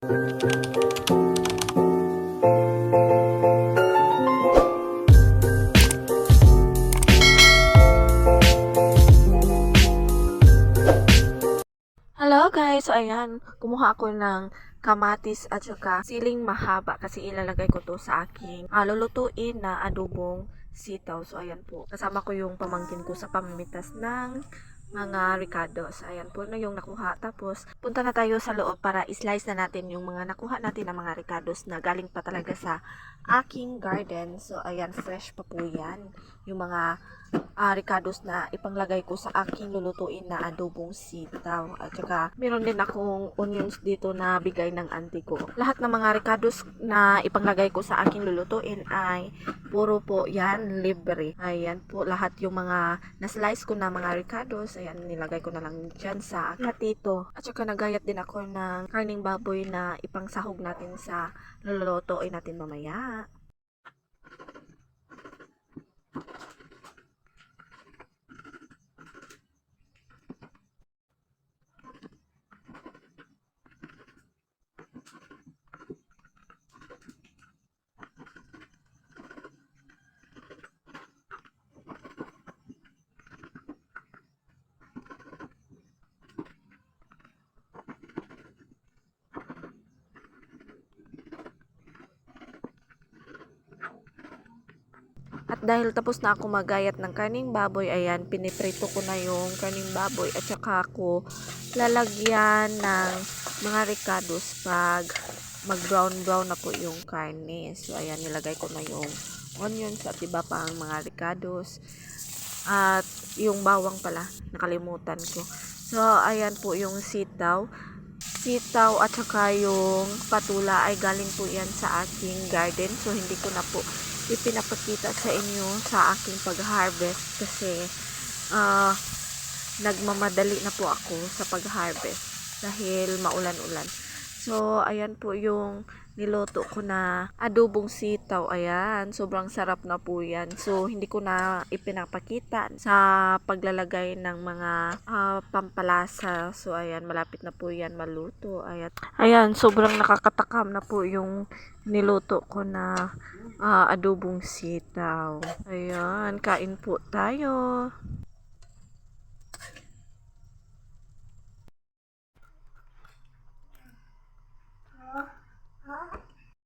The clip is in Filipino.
Hello guys! So ayan, kumuha ako ng kamatis at saka siling mahaba kasi ilalagay ko to sa aking lulutuin na adobong sitaw. So ayan po, kasama ko yung pamangkin ko sa pamimitas ng mga ricados. Ayan po na yung nakuha. Tapos punta na tayo sa loob para islice na natin yung mga nakuha natin ng mga ricados na galing pa talaga sa aking garden. So ayan, fresh pa po yan. Yung mga ricados na ipanglagay ko sa aking lulutuin na adobong sitaw. At saka meron din akong onions dito na bigay ng auntie ko. Lahat ng mga ricados na ipanglagay ko sa aking lulutuin ay puro po yan libre. Ayan po lahat yung mga na-slice ko na mga ricados. Ayan, nilagay ko na lang dyan sa platito. At saka nagayat din ako ng karning baboy na ipangsahog natin sa lulutuin natin mamaya. At dahil tapos na ako magayat ng karning baboy, ayan, piniprito ko na yung karning baboy at saka ako lalagyan ng mga ricados pag mag-brown-brown na po yung karne. So, ayan, nilagay ko na yung onions at iba pa ang mga ricados. At yung bawang pala, nakalimutan ko. So, ayan po yung sitaw. Sitaw at saka yung patula ay galing po yan sa aking garden. So, hindi ko na po ipinapakita sa inyo sa aking pag-harvest kasi nagmamadali na po ako sa pag-harvest dahil maulan-ulan. So, ayan po yung niluto ko na adobong sitaw. Ayan, sobrang sarap na po yan. So, hindi ko na ipinapakita sa paglalagay ng mga pampalasa. So, ayan, malapit na po yan maluto. Ayan, sobrang nakakatakam na po yung niluto ko na adobong sitaw. Ayan, kain po tayo.